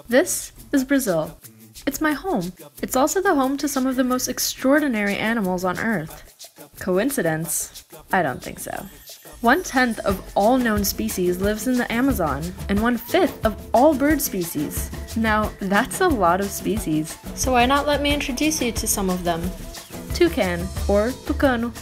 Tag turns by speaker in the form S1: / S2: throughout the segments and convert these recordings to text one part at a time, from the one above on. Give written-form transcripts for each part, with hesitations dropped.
S1: This is Brazil. It's my home. It's also the home to some of the most extraordinary animals on Earth. Coincidence? I don't think so. 1/10 of all known species lives in the Amazon, and 1/5 of all bird species. Now, that's a lot of species. So why not let me introduce you to some of them? Toucan, or tucano.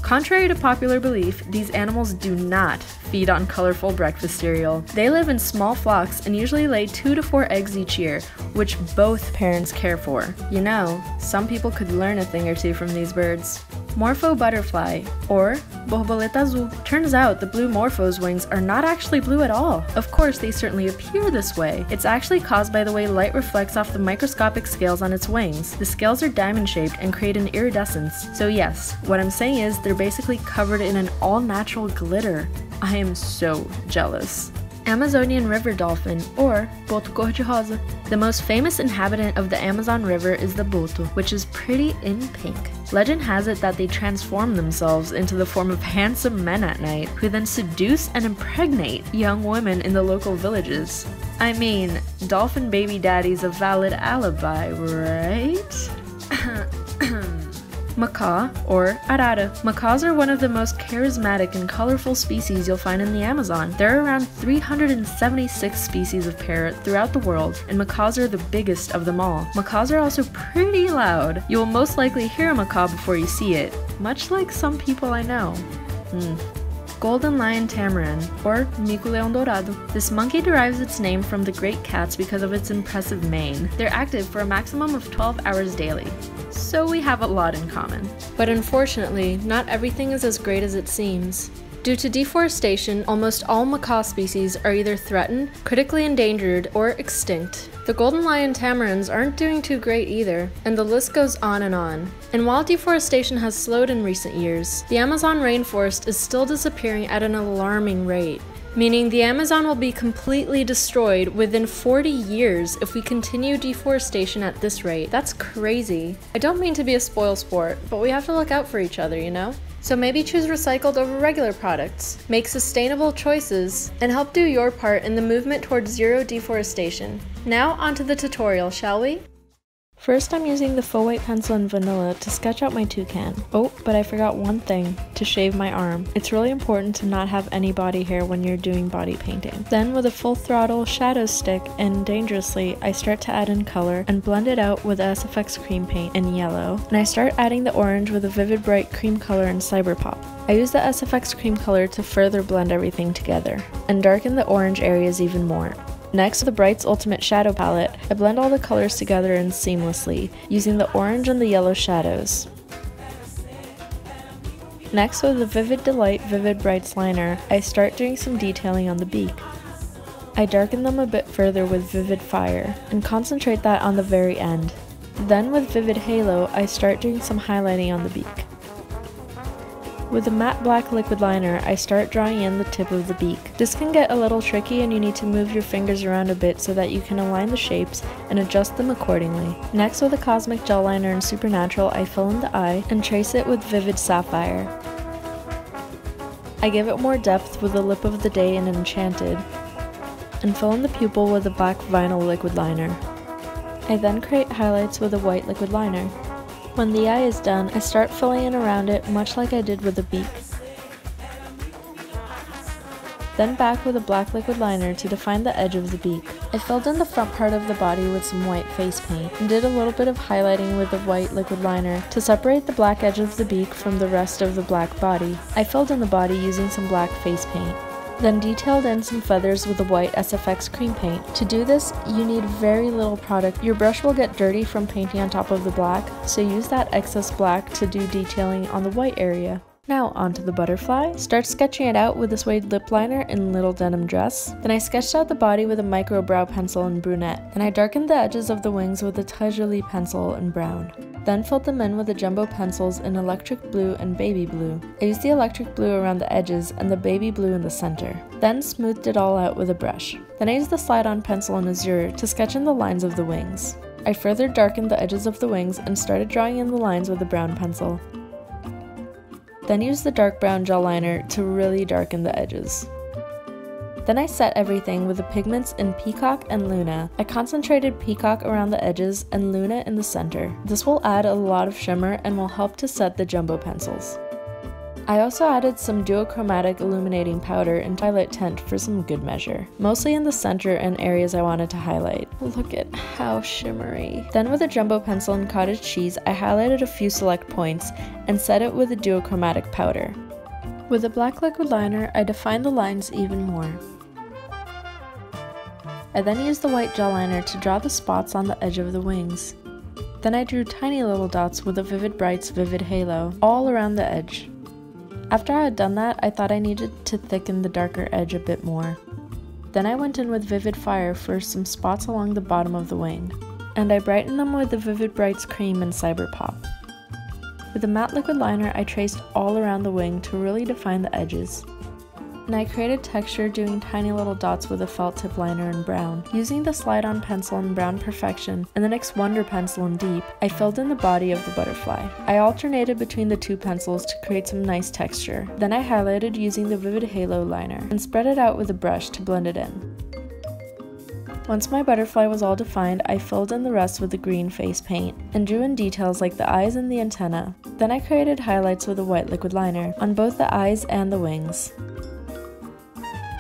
S1: Contrary to popular belief, these animals do not feed on colorful breakfast cereal. They live in small flocks and usually lay 2 to 4 eggs each year, which both parents care for. You know, some people could learn a thing or two from these birds. Morpho butterfly, or borboleta azul. Turns out the blue morpho's wings are not actually blue at all. Of course, they certainly appear this way. It's actually caused by the way light reflects off the microscopic scales on its wings. The scales are diamond-shaped and create an iridescence. So yes, what I'm saying is they're basically covered in an all-natural glitter. I am so jealous. Amazonian river dolphin, or boto cor-de-rosa. The most famous inhabitant of the Amazon River is the boto, which is pretty in pink. Legend has it that they transform themselves into the form of handsome men at night, who then seduce and impregnate young women in the local villages. I mean, dolphin baby daddy's a valid alibi, right? Macaw, or arara. Macaws are one of the most charismatic and colorful species you'll find in the Amazon. There are around 376 species of parrot throughout the world, and macaws are the biggest of them all. Macaws are also pretty loud. You will most likely hear a macaw before you see it, much like some people I know. Golden lion tamarin, or mico-leão dourado. This monkey derives its name from the great cats because of its impressive mane. They're active for a maximum of 12 hours daily. So we have a lot in common. But unfortunately, not everything is as great as it seems. Due to deforestation, almost all macaw species are either threatened, critically endangered, or extinct. The golden lion tamarins aren't doing too great either, and the list goes on and on. And while deforestation has slowed in recent years, the Amazon rainforest is still disappearing at an alarming rate. Meaning the Amazon will be completely destroyed within 40 years if we continue deforestation at this rate. That's crazy. I don't mean to be a spoilsport, but we have to look out for each other, you know? So maybe choose recycled over regular products, make sustainable choices, and help do your part in the movement towards zero deforestation. Now onto the tutorial, shall we? First, I'm using the faux white pencil in vanilla to sketch out my toucan. Oh, but I forgot one thing, to shave my arm. It's really important to not have any body hair when you're doing body painting. Then with a full throttle shadow stick and dangerously, I start to add in color and blend it out with SFX cream paint in yellow. And I start adding the orange with a vivid bright cream color in Cyberpop. I use the SFX cream color to further blend everything together and darken the orange areas even more. Next, with the Bright's Ultimate Shadow Palette, I blend all the colors together and seamlessly, using the orange and the yellow shadows. Next, with the Vivid Delight Vivid Brights liner, I start doing some detailing on the beak. I darken them a bit further with Vivid Fire, and concentrate that on the very end. Then with Vivid Halo, I start doing some highlighting on the beak. With a matte black liquid liner, I start drawing in the tip of the beak. This can get a little tricky and you need to move your fingers around a bit so that you can align the shapes and adjust them accordingly. Next, with a Cosmic Gel Liner in Supernatural, I fill in the eye and trace it with Vivid Sapphire. I give it more depth with the Lip of the Day in Enchanted, and fill in the pupil with a black vinyl liquid liner. I then create highlights with a white liquid liner. When the eye is done, I start filling in around it much like I did with the beak. Then back with a black liquid liner to define the edge of the beak. I filled in the front part of the body with some white face paint, and did a little bit of highlighting with the white liquid liner to separate the black edge of the beak from the rest of the black body. I filled in the body using some black face paint. Then detailed in some feathers with the white SFX cream paint. To do this, you need very little product. Your brush will get dirty from painting on top of the black, so use that excess black to do detailing on the white area. Now onto the butterfly. Start sketching it out with a suede lip liner in Little Denim Dress. Then I sketched out the body with a micro brow pencil in brunette. Then I darkened the edges of the wings with a Tajali pencil in brown. Then filled them in with the jumbo pencils in electric blue and baby blue. I used the electric blue around the edges and the baby blue in the center. Then smoothed it all out with a brush. Then I used the slide-on pencil in Azure to sketch in the lines of the wings. I further darkened the edges of the wings and started drawing in the lines with a brown pencil. Then use the dark brown gel liner to really darken the edges. Then I set everything with the pigments in Peacock and Luna. I concentrated Peacock around the edges and Luna in the center. This will add a lot of shimmer and will help to set the jumbo pencils. I also added some duochromatic illuminating powder and highlight tint for some good measure, mostly in the center and areas I wanted to highlight. Look at how shimmery. Then with a jumbo pencil and cottage cheese, I highlighted a few select points and set it with a duochromatic powder. With a black liquid liner, I defined the lines even more. I then used the white gel liner to draw the spots on the edge of the wings. Then I drew tiny little dots with a Vivid Bright's Vivid Halo all around the edge. After I had done that, I thought I needed to thicken the darker edge a bit more. Then I went in with Vivid Fire for some spots along the bottom of the wing, and I brightened them with the Vivid Bright's Cream and Cyber Pop. With a matte liquid liner, I traced all around the wing to really define the edges. And I created texture doing tiny little dots with a felt tip liner in brown. Using the slide-on pencil in Brown Perfection and the NYX Wonder pencil in Deep, I filled in the body of the butterfly. I alternated between the two pencils to create some nice texture. Then I highlighted using the Vivid Halo liner and spread it out with a brush to blend it in. Once my butterfly was all defined, I filled in the rest with the green face paint and drew in details like the eyes and the antenna. Then I created highlights with a white liquid liner on both the eyes and the wings.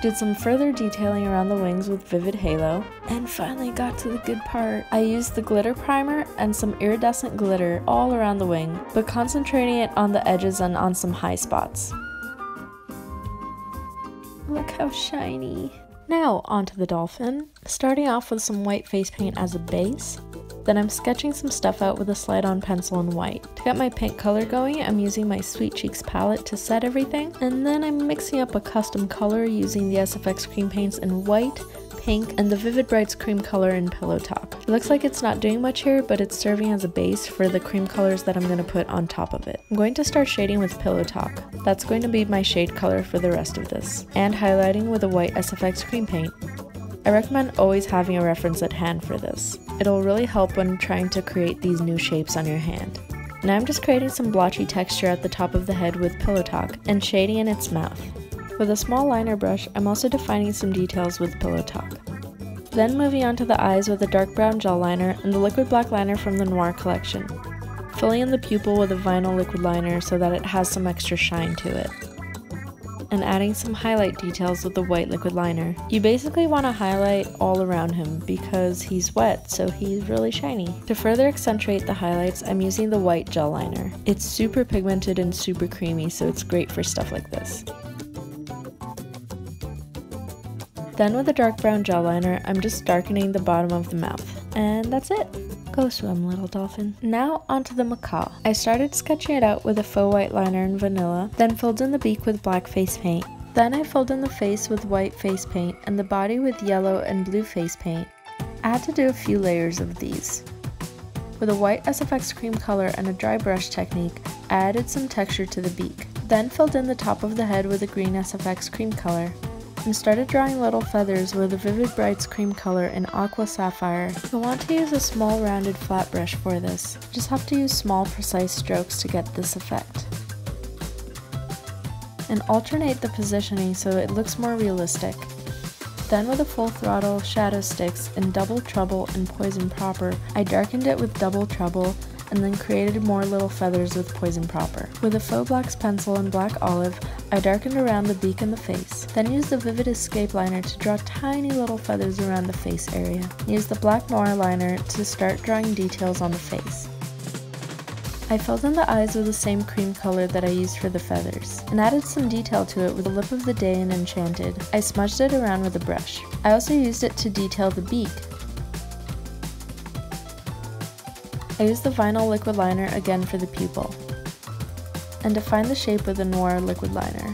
S1: Did some further detailing around the wings with Vivid Halo, and finally got to the good part. I used the glitter primer and some iridescent glitter all around the wing, but concentrating it on the edges and on some high spots. Look how shiny. Now onto the dolphin, starting off with some white face paint as a base. Then I'm sketching some stuff out with a slide-on pencil in white. To get my pink color going, I'm using my Sweet Cheeks palette to set everything, and then I'm mixing up a custom color using the SFX cream paints in white, pink, and the Vivid Bright's cream color in Pillow Talk. It looks like it's not doing much here, but it's serving as a base for the cream colors that I'm going to put on top of it. I'm going to start shading with Pillow Talk. That's going to be my shade color for the rest of this, and highlighting with a white SFX cream paint. I recommend always having a reference at hand for this. It'll really help when trying to create these new shapes on your hand. Now I'm just creating some blotchy texture at the top of the head with Pillow Talk and shading in its mouth. With a small liner brush, I'm also defining some details with Pillow Talk. Then moving on to the eyes with a dark brown gel liner and the liquid black liner from the Noir collection. Filling in the pupil with a vinyl liquid liner so that it has some extra shine to it. And adding some highlight details with the white liquid liner. You basically want to highlight all around him because he's wet, so he's really shiny. To further accentuate the highlights, I'm using the white gel liner. It's super pigmented and super creamy, so it's great for stuff like this. Then with a dark brown gel liner, I'm just darkening the bottom of the mouth. And that's it! Go swim, little dolphin. Now onto the macaw. I started sketching it out with a faux white liner in vanilla, then filled in the beak with black face paint. Then I filled in the face with white face paint and the body with yellow and blue face paint. I had to do a few layers of these. With a white SFX cream color and a dry brush technique, I added some texture to the beak. Then filled in the top of the head with a green SFX cream color. And started drawing little feathers with a Vivid Bright's cream color in Aqua Sapphire. You'll want to use a small rounded flat brush for this. Just have to use small precise strokes to get this effect. And alternate the positioning so it looks more realistic. Then with a Full Throttle shadow sticks in Double Trouble and Poison Proper, I darkened it with Double Trouble and then created more little feathers with Poison Proper. With a Faux Blacks pencil in Black Olive, I darkened around the beak and the face. Then used the Vivid Escape liner to draw tiny little feathers around the face area. Used the Black Noir liner to start drawing details on the face. I filled in the eyes with the same cream color that I used for the feathers, and added some detail to it with the Lip of the Day in Enchanted. I smudged it around with a brush. I also used it to detail the beak. I used the vinyl liquid liner again for the pupil, and defined the shape with a Noir liquid liner,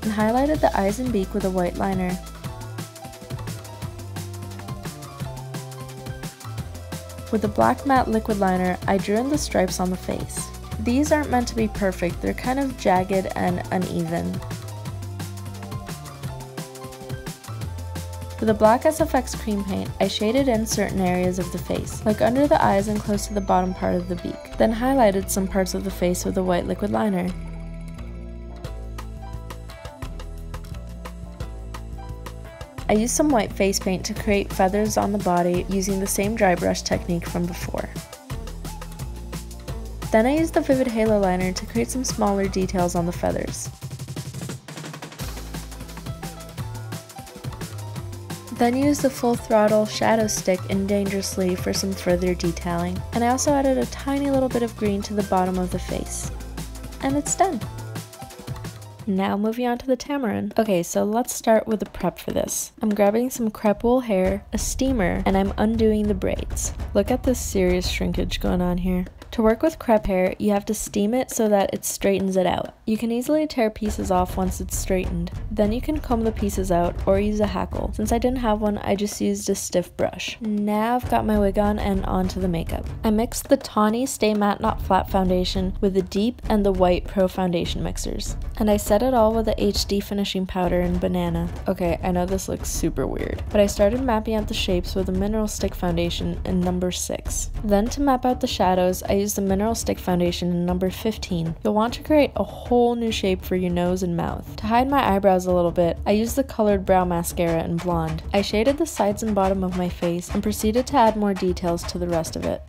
S1: and highlighted the eyes and beak with a white liner. With a black matte liquid liner, I drew in the stripes on the face. These aren't meant to be perfect, they're kind of jagged and uneven. With a black SFX cream paint, I shaded in certain areas of the face, like under the eyes and close to the bottom part of the beak, then highlighted some parts of the face with a white liquid liner. I used some white face paint to create feathers on the body using the same dry brush technique from before. Then I used the Vivid Halo liner to create some smaller details on the feathers. Then used the Full Throttle Shadow Stick in Dangerously for some further detailing. And I also added a tiny little bit of green to the bottom of the face. And it's done! Now moving on to the Tamarind. Okay, so let's start with the prep for this. I'm grabbing some crepe wool hair, a steamer, and I'm undoing the braids. Look at this serious shrinkage going on here. To work with crepe hair, you have to steam it so that it straightens it out. You can easily tear pieces off once it's straightened. Then you can comb the pieces out or use a hackle. Since I didn't have one, I just used a stiff brush. Now I've got my wig on and onto the makeup. I mixed the Tawny Stay Matte Not Flat foundation with the Deep and the White Pro foundation mixers. And I set it all with the HD finishing powder in Banana. Okay, I know this looks super weird, but I started mapping out the shapes with a mineral stick foundation in number 6. Then to map out the shadows, I used the mineral stick foundation in number 15. You'll want to create a whole new shape for your nose and mouth. To hide my eyebrows a little bit, I used the colored brow mascara in Blonde. I shaded the sides and bottom of my face and proceeded to add more details to the rest of it.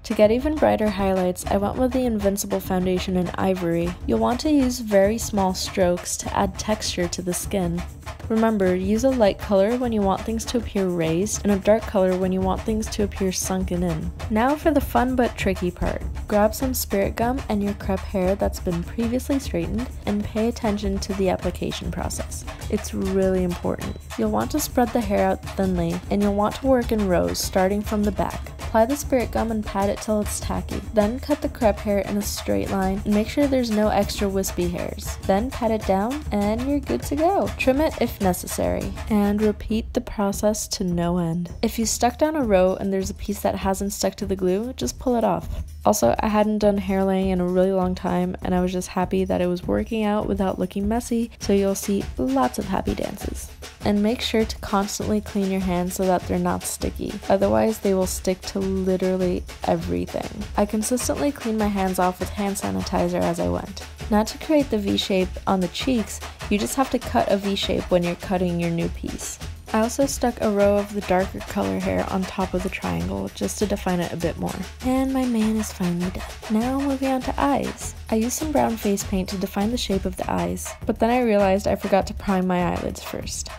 S1: To get even brighter highlights, I went with the Invincible foundation in Ivory. You'll want to use very small strokes to add texture to the skin. Remember, use a light color when you want things to appear raised, and a dark color when you want things to appear sunken in. Now for the fun but tricky part. Grab some spirit gum and your crepe hair that's been previously straightened, and pay attention to the application process. It's really important. You'll want to spread the hair out thinly, and you'll want to work in rows, starting from the back. Apply the spirit gum and pat it till it's tacky. Then cut the crepe hair in a straight line and make sure there's no extra wispy hairs. Then pat it down and you're good to go. Trim it if necessary, and repeat the process to no end. If you stuck down a row and there's a piece that hasn't stuck to the glue, just pull it off. Also, I hadn't done hair laying in a really long time, and I was just happy that it was working out without looking messy, so you'll see lots of happy dances. And make sure to constantly clean your hands so that they're not sticky, otherwise they will stick to literally everything. I consistently cleaned my hands off with hand sanitizer as I went. Now to create the V shape on the cheeks, you just have to cut a V shape when you're cutting your new piece. I also stuck a row of the darker color hair on top of the triangle just to define it a bit more. And my man is finally done. Now moving on to eyes. I used some brown face paint to define the shape of the eyes, but then I realized I forgot to prime my eyelids first.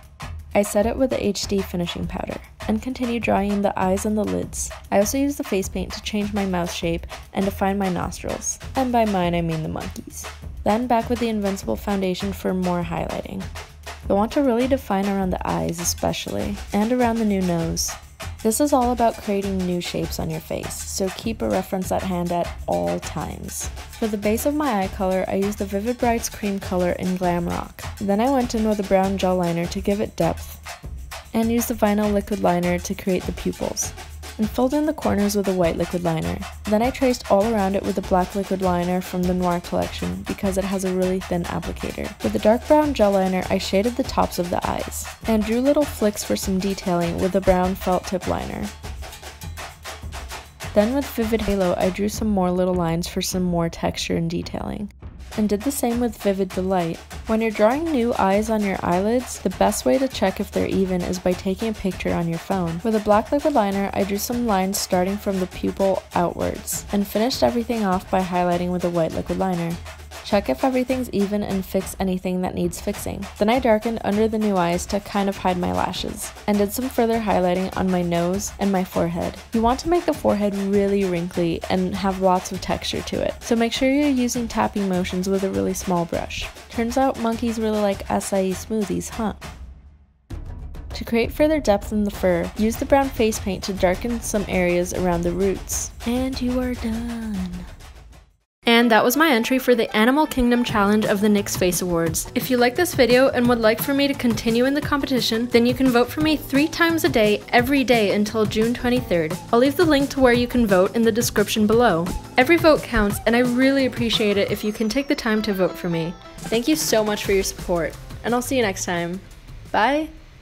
S1: I set it with the HD finishing powder, and continued drawing the eyes and the lids. I also used the face paint to change my mouth shape and define my nostrils, and by mine I mean the monkey's. Then back with the Invincible foundation for more highlighting. You'll want to really define around the eyes especially, and around the new nose. This is all about creating new shapes on your face, so keep a reference at hand at all times. For the base of my eye color, I used the Vivid Brights cream color in Glam Rock. Then I went in with a brown gel liner to give it depth, and used the vinyl liquid liner to create the pupils, and filled in the corners with a white liquid liner. Then I traced all around it with a black liquid liner from the Noir collection because it has a really thin applicator. With the dark brown gel liner, I shaded the tops of the eyes, and drew little flicks for some detailing with a brown felt tip liner. Then with Vivid Halo, I drew some more little lines for some more texture and detailing, and did the same with Vivid Delight. When you're drawing new eyes on your eyelids, the best way to check if they're even is by taking a picture on your phone. With a black liquid liner, I drew some lines starting from the pupil outwards, and finished everything off by highlighting with a white liquid liner. Check if everything's even and fix anything that needs fixing. Then I darkened under the new eyes to kind of hide my lashes, and did some further highlighting on my nose and my forehead. You want to make the forehead really wrinkly and have lots of texture to it, so make sure you're using tapping motions with a really small brush. Turns out monkeys really like acai smoothies, huh? To create further depth in the fur, use the brown face paint to darken some areas around the roots. And you are done! And that was my entry for the Animal Kingdom Challenge of the NYX Face Awards. If you like this video and would like for me to continue in the competition, then you can vote for me 3 times a day, every day until June 23rd. I'll leave the link to where you can vote in the description below. Every vote counts, and I really appreciate it if you can take the time to vote for me. Thank you so much for your support, and I'll see you next time. Bye!